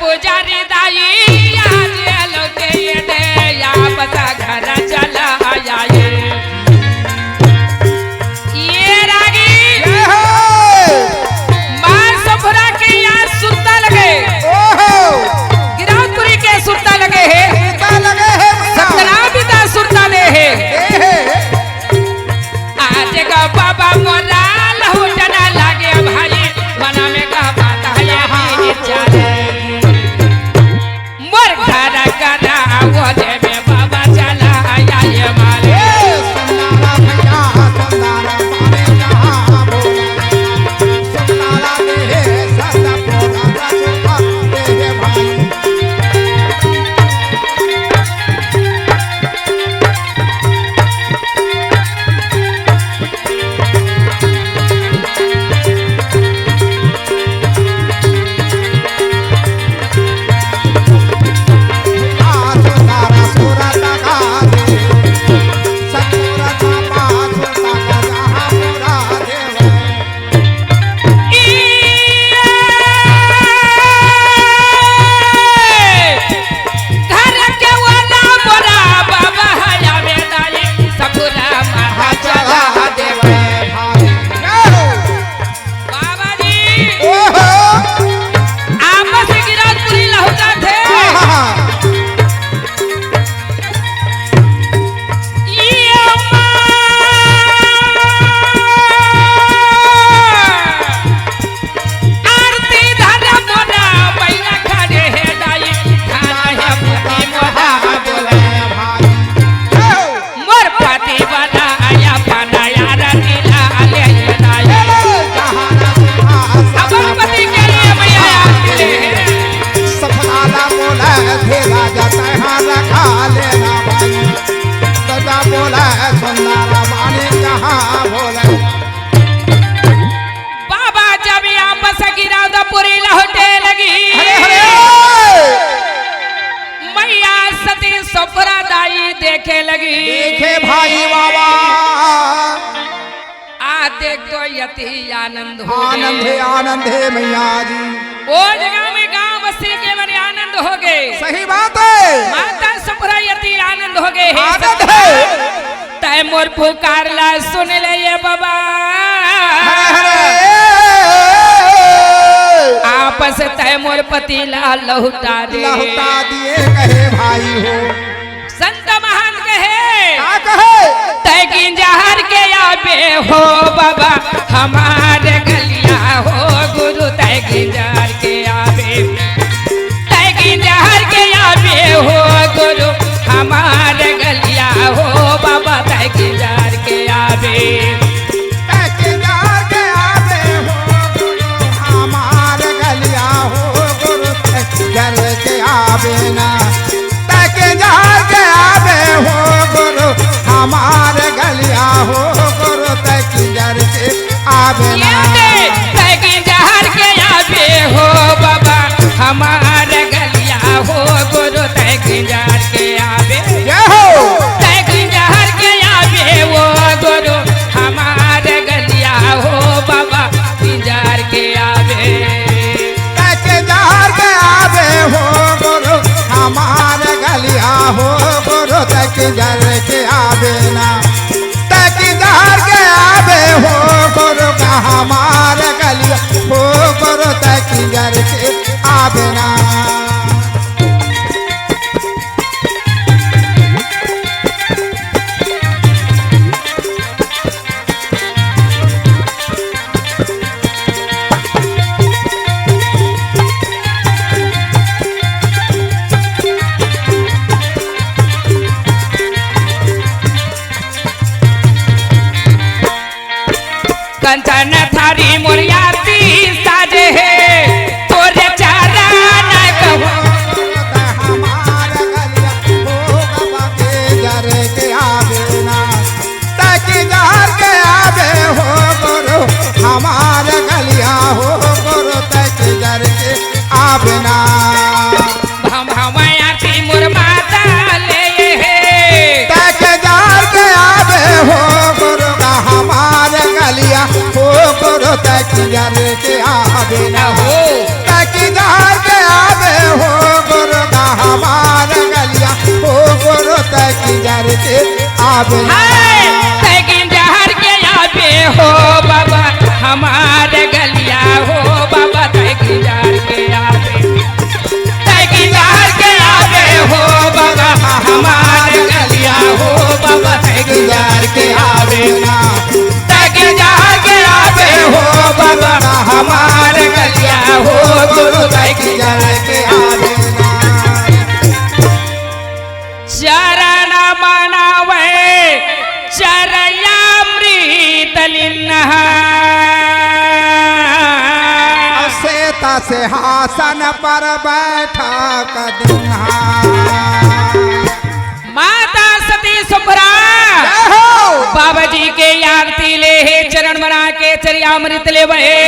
पुजारी दाई आज लोटे दे या बता घर चला आया ये रागी मार सफरा के यहाँ सुरता लगे गिरावतपुरी के सुरता लगे है सतना पिता सुरता ले है आज का बाबा मोरा लहुटना लागे भाई मना में का बात है ये चाले बाबा जब यहाँ बस गिरावतपुरी लौटे लगी मैया सती सफरा दाई देखे लगी देखे भाई बाबा आ देख तो यति आनंद हो आनंद है मैया जी वो जगह में गांव बस्ती के बड़े आनंद हो गए सही बात है माता सफरा यति आनंद हो गए आनंद है तय मोर पुकारला सुन ले ये बाबा आपस तय मोर पतिला लहुटा दिए कहे भाई हो संत महान कहे क्या कहे तय गिंजार के आबे हो बाबा हमारे गलिया हो गुरु तय गिंजार के आबे तय गिंजार के आबे हो गुरु हमारे गलिया हो बाबा तय गिंजार के आबे ना ताके जार के आवे हो गुरु हमारे गलिया हो गुरु ताके जार के आवे ना ताके जार के आवे हो ना भमभमयाती मोर माता ले हे तके जार के आवे हो गुरु का हमारे गलिया हो गुरु तके जार के आवे ना हो तके जार के आवे हो गुरु का हमारे गलिया हो गुरु तके जार के आवे ना तैगिन जहर के आवे हो बाबा हमारे गलिया हो बाबा तैगिन जहर के आवे तैगिन जहर के आवे हो बाबा हमारे गलिया हो बाबा तैगिन जहर के आवे तैगिन जहर के आवे हो बाबा हमारे गलिया हो गुरु तैगिन जहर के आवे चरण मनावे चरयामृत लिन्हा सेता से हासन पर बैठा कदीना माता सती सुभरा बाबा जी के आरती ले चरण मना के चरयामृत ले बहे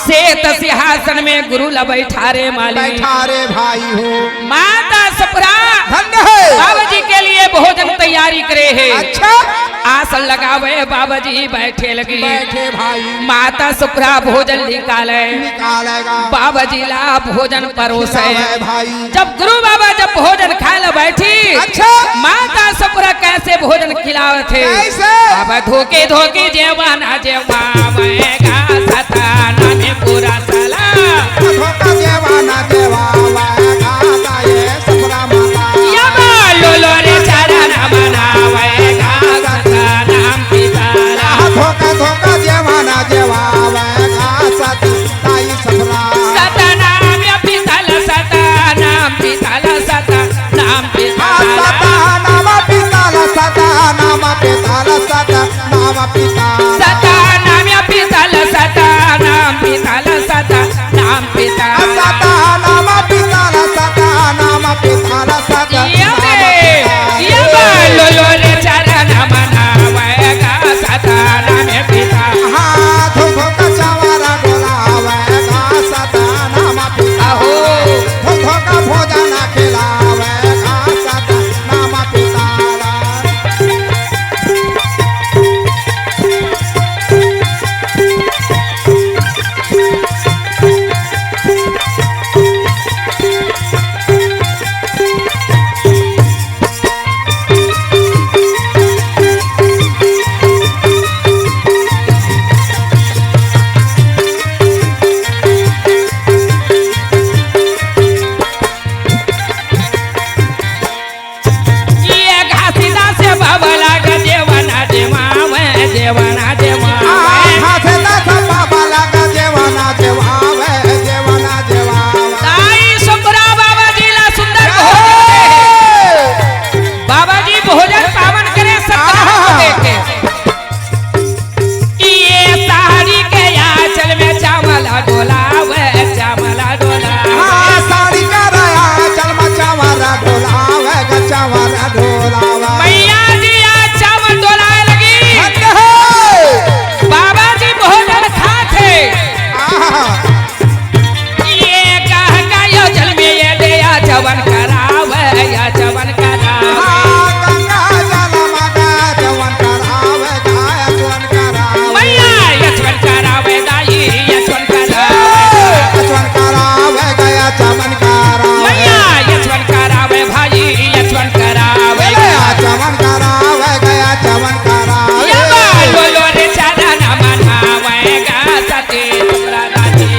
सेत सिंहासन में गुरु ल बैठारे माली बैठारे भाई हो माता सुभरा धन्य है बाबा जी के लिए भोजन तैयारी करे है अच्छा आसन लगावे बाबा जी बैठे लगी बैठे भाई माता सुभरा भोजन निकाले निकालेगा बाबा जी ला भोजन परोसे है भाई जब गुरु बाबा जब भोजन खाए ला बैठी अच्छा माता सुभरा कैसे भोजन खिलावे थे कैसे अब धोके धोके जेवाना जेवावेगा सताना में पूरा चला धोखा देवाना देवावेगा गाये सफरा माता यमा लोलो रे चरण मनावेगा सताना पिताला धोखा धोखा देवाना देवावेगा सती ताई सफरा सताना में पिताला सताना पिताला सताना पिताला नाम पिताला सता नाम पिताला सता नाम पिताला सताना में पिताला सताना पिताला सताना पिताला सता नाम पिताला सता नाम पिताला सता ये लोलो रे चरण मनावेगा सताना में पिता हाथ धोखा चावरा डोलावेगा सता नाम पिता अहो धोखा भोजन खिलावेगा सता नाम पिताला ये घासीदा से बाबा लागा देवाना देवावे देवाना देवावे हाथ दासा बाबा लगा देवाना देवावे देवाना देवावे ताई सुभरा बाबा जी ला सुंदर भोजन बाबा जी भोजन पावन करे सत्कार देखे ये साड़ी के आंचल में चावला डोलावे चावला डोलावे साड़ी का रया चल मचावारा डोलावे गचावारा डोलावे मैया जी आज चावल डोलाए लगी बाबा जी भोजन खाते ये कह गायो जल में ये दे या जवन करावे या जवन करावे गंगा जल मगा जवन करावे गाय जवन करावे मैया यशवन करावे दाई यशवन करावे जवन करावे गया जवन करावे मैया यशवन करावे भाई यशवन करावे जवन करावे गया जवन करावे ये बोलो रे चरण मनावेगा सती सुभरा राजी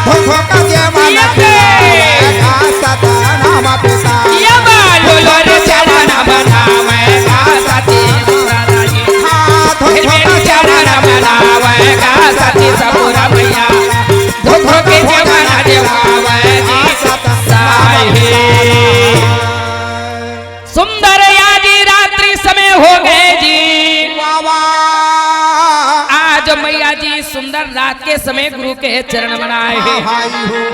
धोखा देवाना देवावेगा सता नाम पिता ये बोलो रे चरण मनावेगा सती सुभरा राजी फिर मेरी चरण मनावेगा सती सुभरा मैया धोखो के जमाना देवावेगी साही सुंदर यादी रात्रि समय हो गए जी आज मैया जी सुंदर रात के समय गुरु के चरण मनाए हैं भाई हो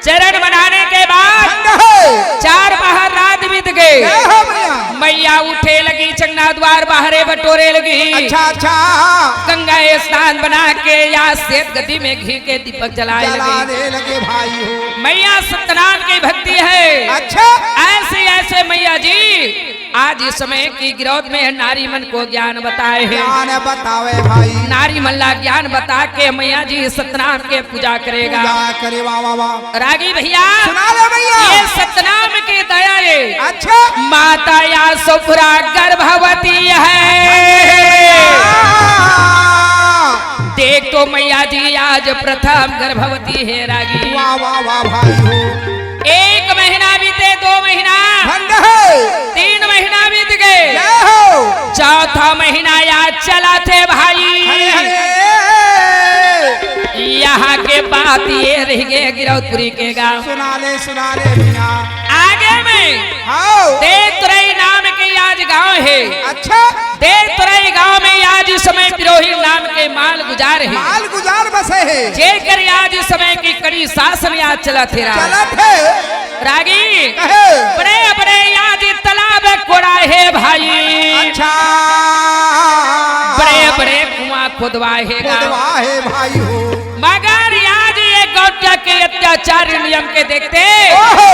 चरण बनाने के बाद ठंड है 4 बाहर रात बीत गए। जय हो मैया। मैया उठे लगी, चंगना द्वार बाहरे बटोरे लगी। अच्छा अच्छा गंगा स्नान बना के या श्वेत गति में घी के दीपक जलाए लगी। जलाने लगे भाई हो। मैया सत्यनारायण की भक्ति है। अच्छा ऐसे ऐसे मैया जी आज इस समय की गिरौद में नारी मन को ज्ञान बताए हैं। ज्ञान बतावे भाई। नारी मल्ला ज्ञान बता के मैया जी सत्यनारायण के पूजा करेगा। पूजा करे वाह वाह वाह। रागी भैया सुना ले भैया। ये सत्यनारायण की दया है। अच्छा माता या सुभ्रा गर्भवती है। देख तो मैया जी आज प्रथम गर्भवती है रागी। वाह वाह वाह भाई हो। 1 महीना बीते, 2 महीना, ठंड है 3 महीना बीत गए। जय हो। 4था महीना याद चला थे हरे भाई। हरे यहाँ के बात ये रह गए गिरौदपुरी के गाँव। सुना ले भैया। आगे में आओ। देवतुरई नाम के आज गांव है। अच्छा देवतुरई गांव में आज इस समय पिरोही नाम के माल गुजार है। माल गुजार बसे है। जेकर आज इस समय की कड़ी शासन याद चला थे चलत है रागी। कहे। बड़े बड़े आज तालाब कोड़ा है भाई। अच्छा बड़े बड़े कुआं खुदवाए खुदवा है भाई हो। मगर आज ये गौटिया के अत्याचार नियम के देखते ओहो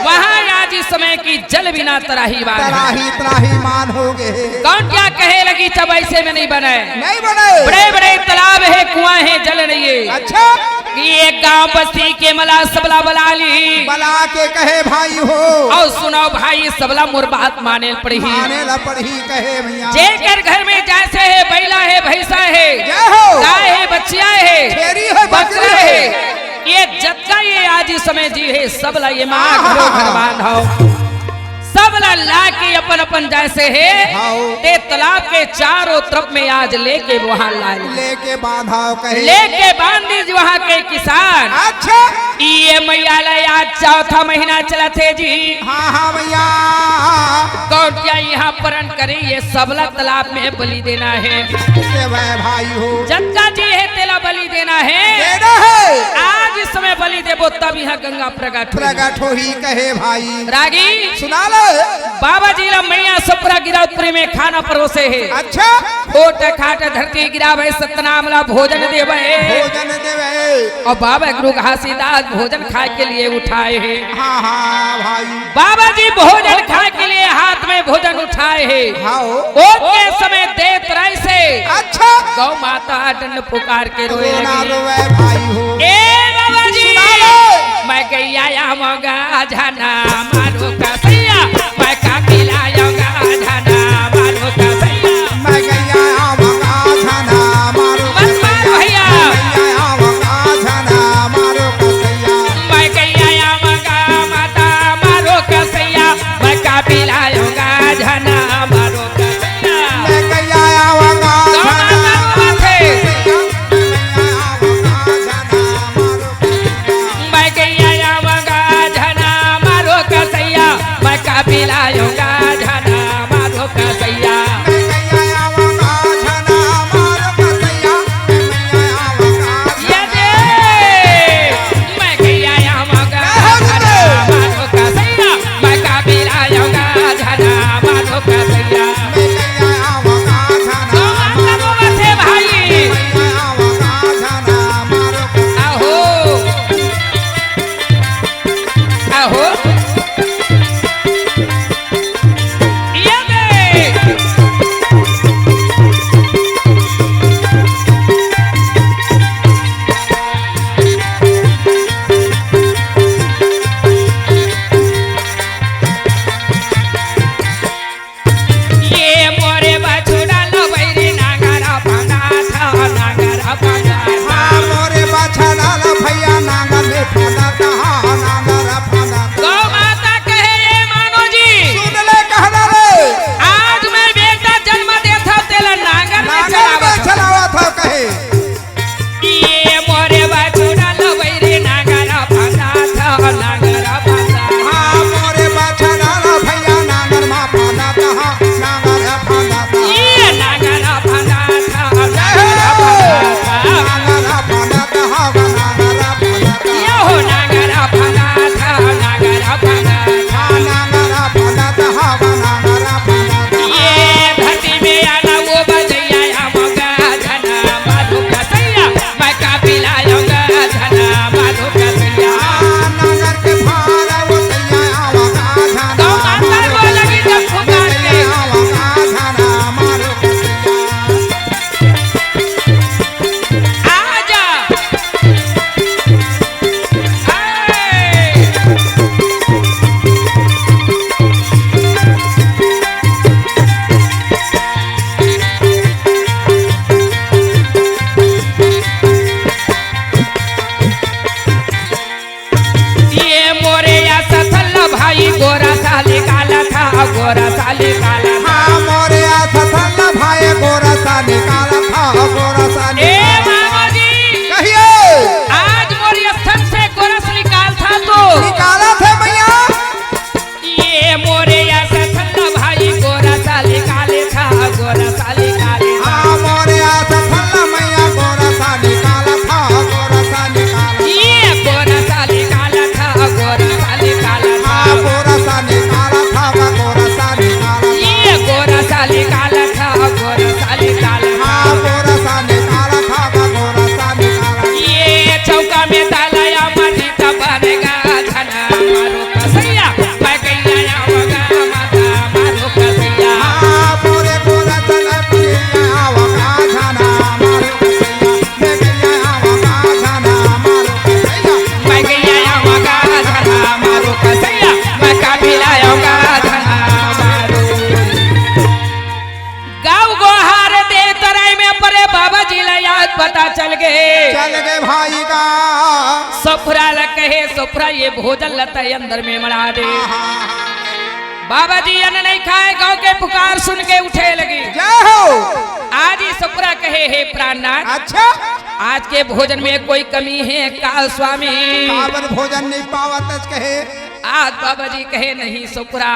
वहाँ आज इस समय की जल बिना तराही बात है। तराही मान हो गए। गौटिया कहे लगी तब ऐसे में नहीं बने। नहीं बने। बड़े बड़े तालाब है, कुआं है, जल नहीं है। अच्छा ये गांव बस्ती के मला सबला बला ली। बला के कहे भाई हो। और सुनो भाई सबला मोर बात माने पड़ी। माने ला पड़ी कहे भैया। जेकर घर में जैसे है बैला है, भैंसा है, जय हो। गाय है, बच्चिया है, छेरी है, बकरी बकरा है। ये जत्ता ये आज इस समय जी है सबला ये माँ आहा। घरों घर बांधो। सबला ला के अपन अपन जैसे है हाँ। ते तालाब के चारों तरफ में आज लेके वहाँ लाए। लेके बांधाओ कहे। लेके बांध दीजिए वहाँ के किसान। अच्छा ये मैया ला आज 4था महीना चला थे जी। हाँ हाँ भैया। गौटिया यहाँ परण करे ये सबला तालाब में बलि देना है। भाई हो। जनता जी है तेला बलि देना है। देना है। आज इस समय बलि देवो तब यहाँ गंगा प्रकट हुई। प्रकट हो ही कहे भाई। रागी सुना ले। बाबा जी ला मैया सपरा गिरौदपुरी में खाना परोसे है। अच्छा खोट खाट धरती गिरावे सतनाम ला भोजन देवे। भोजन देवे। और बाबा गुरु घासीदास भोजन खाए के लिए उठाए है। हाँ हाँ भाई। बाबा जी भोजन खाए के लिए हाथ में भोजन उठाए है। हाँ के समय देत राय से अच्छा गौ माता दंड पुकार के रोए रोना लगी। रोवे भाई हो। ए बाबा जी सुना लो। मैं गैया मगा जाना मारो का सैया। मैं काकी लाऊंगा जाना मारो का सैया। मैं गैया आऊंगा छाना मारो मत मारो भैया। गैया आऊंगा छाना मारो कसैया। मैं गैया मगा माता मारो का सैया। मैं काकी लाऊंगा जाना मारो का सैया। मैं गैया आऊंगा गौ माता रोवत है। मैं गैया मगा जाना मारो का भाई गोरा साली काला था, गोरा साली काला था। हाँ मोरे सथल भाई गोरा सा निकाला था, गोरा सा ए मामा जी कहिए आज मोरी स्थल से गोरस निकाल था तो निकाला थे मैया। ये मोरे सथल भाई गोरा साली काले था, गोरा साली काले था। हाँ मोरे सथल मैया गोरा सा निकाला था, गोरा सा निकाला। ये गोरा साली काला था, गोरा साली काला था। हाँ गोरा सा निकाला था, गोरा सा निकाला। ये गोरा साली काला था, गोरा साली काला था। हाँ गोरा सा निकाला था, गोरा सा निकाला। ये चौका में डाला माटी बनेगा धना मारो कसैया, मैं गैया होगा माता मारो कसैया। हाँ मोरे गोरा चले पिया वका धना मारो कसैया, मैं गैया वका धना मारो कसैया। मैं गैया होगा धना मारो कसैया, मैं काबिला होगा धना मारो। गाँव गोहार दे तराई में परे बाबा जी ला याद पता चल गए। चल गए भाई का सफरा ल कहे सफरा ये भोजन लता अंदर में मरा दे। बाबा जी अन्न नहीं खाए, गांव के पुकार सुन के उठे लगे। जय हो। आज ही सफरा कहे हे प्राणनाथ, अच्छा आज के भोजन में कोई कमी है का स्वामी? काबर भोजन नहीं पावत कहे। आज बाबा जी कहे नहीं सफरा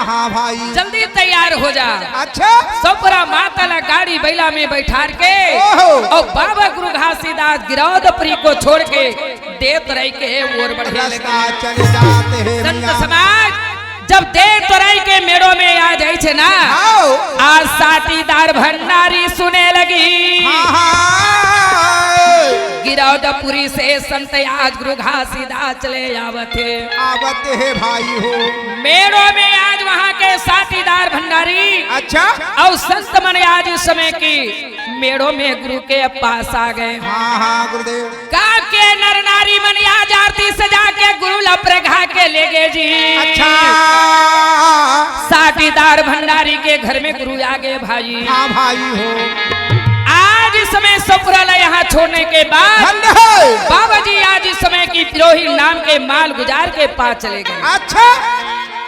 हाँ भाई जल्दी तैयार हो जा। अच्छा सफरा माता ला गाड़ी बैला में बैठा के ओहो। और बाबा गुरु घासीदास गिरौदपुरी को छोड़ के देव तराई के ओर बढ़ने रास्ता लगे। चले जाते हैं संत मियां। समाज जब देव तराई के मेड़ों में आ जाए छे ना, आओ। आज साटीदार भंडारी सुने लगी। गिरौदपुरी से संत आज गुरु घासीदास चले आवते। आवत है भाई हो। मेड़ों में आज वहाँ के साटीदार भंडारी अच्छा और संत मन आज इस समय की मेड़ों में गुरु के पास आ गए। हाँ गुरुदेव। गाँव के नर नारी मन आज आरती सजा के गुरु ला प्रघा के ले गए जी। अच्छा साटीदार भंडारी के घर में गुरु आ गए भाई। हाँ भाई हो। आज इस समय सफरा यहाँ छोड़ने के बाद धन्य है। बाबा जी आज इस समय की पिरोही नाम के माल गुजार के पास चले गए। अच्छा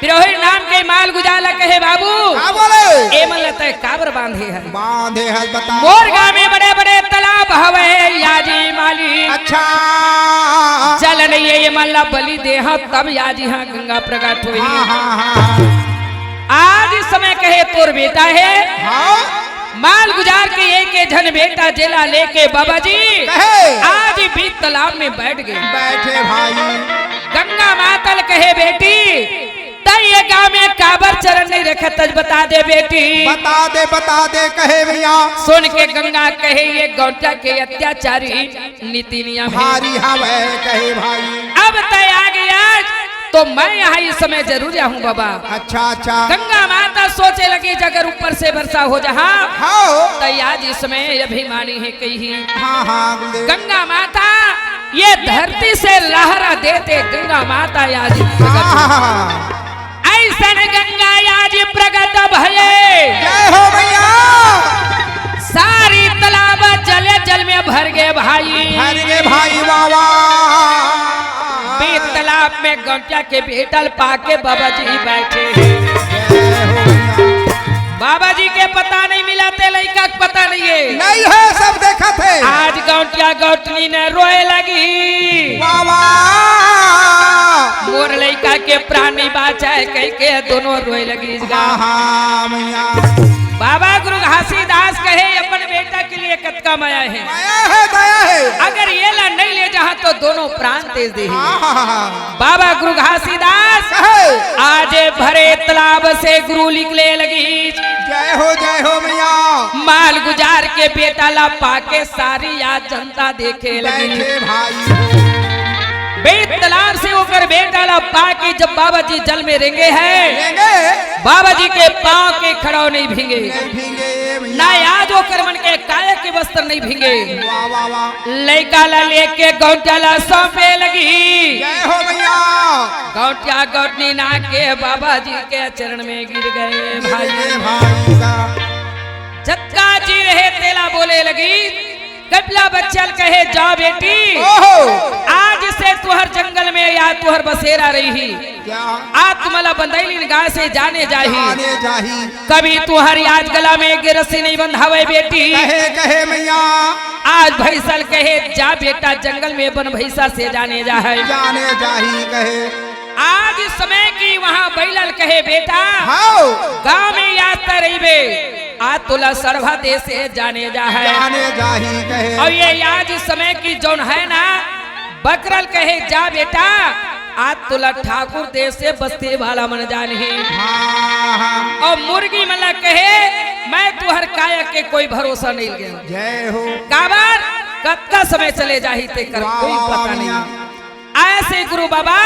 पिरोही नाम के माल गुजाला कहे बाबू क्या बोले? ए मन लगता है काबर बांधे है, बांधे है बता। मोर गाँव में बड़े बड़े तालाब हवे याजी माली। अच्छा चल नहीं ये मल्ला बलि देह तब याजी यहाँ गंगा प्रकट हुई। हाँ आज इस समय कहे तोर बेटा है। हाँ माल गुजार के एक जन बेटा जेला लेके बाबा जी कहे आज भी तालाब में बैठ गए। बैठे भाई। गंगा मातल कहे बेटी तय ये गाँव में काबर चरण नहीं रखे तज बता दे बेटी। बता दे कहे भैया। सुन के गंगा कहे ये गौटा के अत्याचारी नीति नियम है। भारी हवे कहे भाई। अब तय आ गया तो मैं यहाँ इस समय जरूर आऊँ बाबा। अच्छा गंगा माता सोचे लगी अगर ऊपर से वर्षा हो जहाँ हाँ तय आज इस समय अभिमानी है कही। हाँ गुरुदेव। गंगा माता ये धरती से लहरा देते गंगा माता आज ऐसा गंगा आज प्रगट भये। जय हो भैया। सारी तालाब जले जल में भर गए भाई। भर गए भाई बाबा। बीच तालाब में गौटिया के बेटल पाके बाबा जी बैठे। जय हो भैया। बाबा जी के पता नहीं मिला थे, लड़का पता नहीं है। नहीं है सब देखा थे। आज गौटिया गौटनी ने रोए लगी। बाबा मोर लड़का के प्राणी बाचाए कह के दोनों रोए लगी। हाँ भैया। बाबा गुरु घासीदास कहे अपन बेटा के लिए कतका माया है, माया है दया है। अगर ये ला नहीं ले जहाँ तो दोनों प्राण तेज दे। हाँ बाबा गुरु घासीदास कहे आज भरे तालाब से गुरु निकले लगी। जय हो भैया। माल गुजार के बेटा ला पाके सारी आज जनता देखे लगी। बैठे भाई। बेट तालाब से होकर बेटा ला पाके जब बाबा जी जल में रेंगे हैं, लेंगे बाबा जी के पाँव के खड़ाव नहीं भींगे, नहीं भीगे भैया। ना आज होकर मन के काया के वस्त्र नहीं भींगे। वाह वाह वाह। लड़का ला लेके गौटिया ला सौंपे लगी। जय हो भैया। गौटिया गौटनी ना के बाबा जी के चरण में गिर गए भाई। भाई का जक्का जी रहे तेला बोले लगी कपिला बच्चन कहे जा बेटी ओहो आज से तुहर जंगल में या तुहर बसेरा रही क्या आज तुम्हारा बंदैली निगाह से जाने जाही आने जाही कभी तुहरी आज गला में एक रस्सी नहीं बंधावे बेटी कहे कहे मैया आज भैसल कहे जा बेटा जंगल में बन भैसा से जाने जा है जाने जाही कहे आज समय की वहाँ बैलल कहे बेटा हाओ गाँव में याद तर रही आज तुला सरभा दे से जाने जा है जाने जाही कहे और ये आज समय की जौन है ना बकरल कहे जा बेटा आज तुला ठाकुर देश से बस्ती वाला मन जाने हाँ हाँ और मुर्गी मला कहे मैं तुहर काया के कोई भरोसा नहीं गया जय हो काबर कत्ता समय चले जाही ते कर वाह, कोई वाह, पता वाह, नहीं ऐसे गुरु बाबा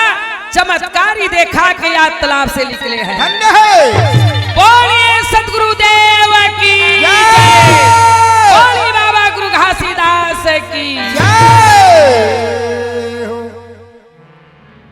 चमत्कारी देखा के याद तालाब से निकले हैं धन्य है बोलिए सतगुरु देव की जय। जय। बोलिए बाबा गुरु घासीदास की जय